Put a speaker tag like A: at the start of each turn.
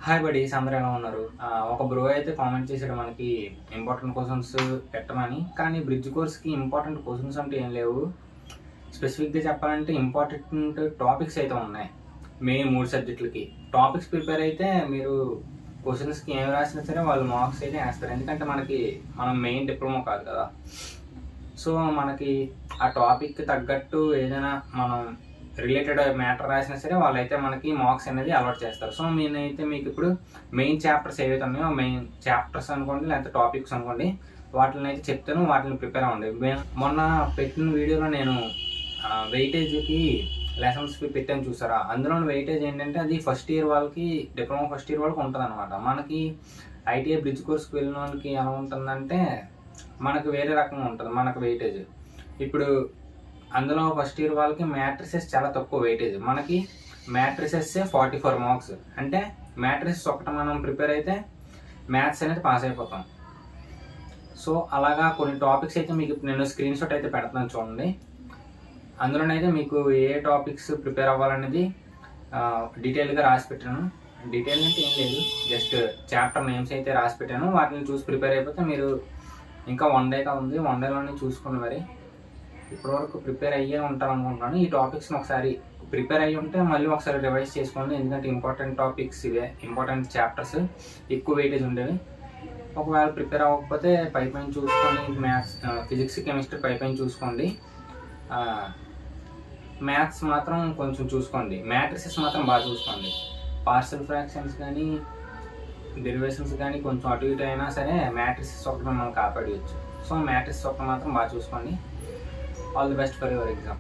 A: Hi buddies, అందరూ ఎలా ఉన్నారు? ఒక బ్రో అయితే కామెంట్ చేశాడు మనకి ఇంపార్టెంట్ క్వశ్చన్స్ పెట్టమని. కానీ బ్రిడ్జ్ కోర్స్‌కి ఇంపార్టెంట్ క్వశ్చన్స్ అంటే ఏం లేవు. స్పెసిఫిక్‌గా చెప్పాలంటే ఇంపార్టెంట్ టాపిక్స్ అయితే ఉన్నాయి. మెయిన్ 3 సబ్జెక్టులకి. టాపిక్స్ ప్రిపేర్ అయితే మీరు క్వశ్చన్స్‌కి ఏం రాసినా సరే వాళ్ళు మార్క్స్ అయితే వేస్తారు. ఎందుకంటే మనం మెయిన్ డిప్లొమా కాదు కదా. సో మనకి ఆ టాపిక్‌కి తగ్గట్టు ఏదైనా మనం రిలేటెడ్ మ్యాటర్ రాసినా సరే వాళ్ళైతే మనకి మార్క్స్ అనేది అలవాట్ చేస్తారు. సో నేనైతే మీకు ఇప్పుడు మెయిన్ చాప్టర్స్ ఏవైతే ఉన్నాయో మెయిన్ చాప్టర్స్ అనుకోండి, లేకపోతే టాపిక్స్ అనుకోండి, వాటిని అయితే చెప్తాను. వాటిని ప్రిపేర్ అవ్వండి. మొన్న పెట్టిన వీడియోలో నేను వెయిటేజ్కి లెసన్స్ పెట్టాను చూసారా. అందులోని వెయిటేజ్ ఏంటంటే అది ఫస్ట్ ఇయర్ వాళ్ళకి, డిప్లొమా ఫస్ట్ ఇయర్ వాళ్ళకి ఉంటుంది అనమాట. మనకి ఐటీఐ బ్రిడ్జ్ కోర్స్కి వెళ్ళిన వాళ్ళకి ఎలా ఉంటుందంటే మనకు వేరే రకంగా ఉంటుంది మనకు వెయిటేజ్. ఇప్పుడు అందులో ఫస్ట్ ఇయర్ వాళ్ళకి మ్యాట్రిసెస్ చాలా తక్కువ వెయిటేజ్. మనకి మ్యాట్రిసెస్ 44 మార్క్స్. అంటే మ్యాట్రిసెస్ ఒకటి మనం ప్రిపేర్ అయితే మ్యాథ్స్ అనేది పాస్ అయిపోతాం. సో అలాగా కొన్ని టాపిక్స్ అయితే మీకు నేను స్క్రీన్ షాట్ అయితే పెడతాను చూడండి. అందులోనైతే మీకు ఏ టాపిక్స్ ప్రిపేర్ అవ్వాలనేది డీటెయిల్గా రాసి పెట్టాను. డీటెయిల్ అంటే ఏం లేదు, జస్ట్ చాప్టర్ నేమ్స్ అయితే రాసి పెట్టాను. వాటిని చూసి ప్రిపేర్ అయిపోతే మీరు ఇంకా 1 డేగా ఉంది, 1 డేలోనే చూసుకోండి. మరి ఇప్పటివరకు ప్రిపేర్ అయ్యే ఉంటారు అనుకుంటున్నాను. ఈ టాపిక్స్ని ఒకసారి ప్రిపేర్ అయ్యి ఉంటే మళ్ళీ ఒకసారి రివైజ్ చేసుకోండి. ఎందుకంటే ఇంపార్టెంట్ టాపిక్స్ ఇవే, ఇంపార్టెంట్ చాప్టర్స్, ఎక్కువ వెయిటేజ్ ఉండేవి. ఒకవేళ ప్రిపేర్ అవ్వకపోతే పైపైన చూసుకొని మ్యాథ్స్, ఫిజిక్స్, కెమిస్ట్రీ పైపైన చూసుకోండి. మ్యాథ్స్ మాత్రం కొంచెం చూసుకోండి. మ్యాట్రిసెస్ మాత్రం బాగా చూసుకోండి. పార్షియల్ ఫ్రాక్షన్స్ కానీ డెరివేషన్స్ కానీ కొంచెం అటు ఇటు అయినా సరే మ్యాట్రిసెస్ ఒకటి మనం కాపాడవచ్చు. సో మ్యాట్రిసెస్ ఒకటి మాత్రం బాగా చూసుకోండి. All the best for your exam.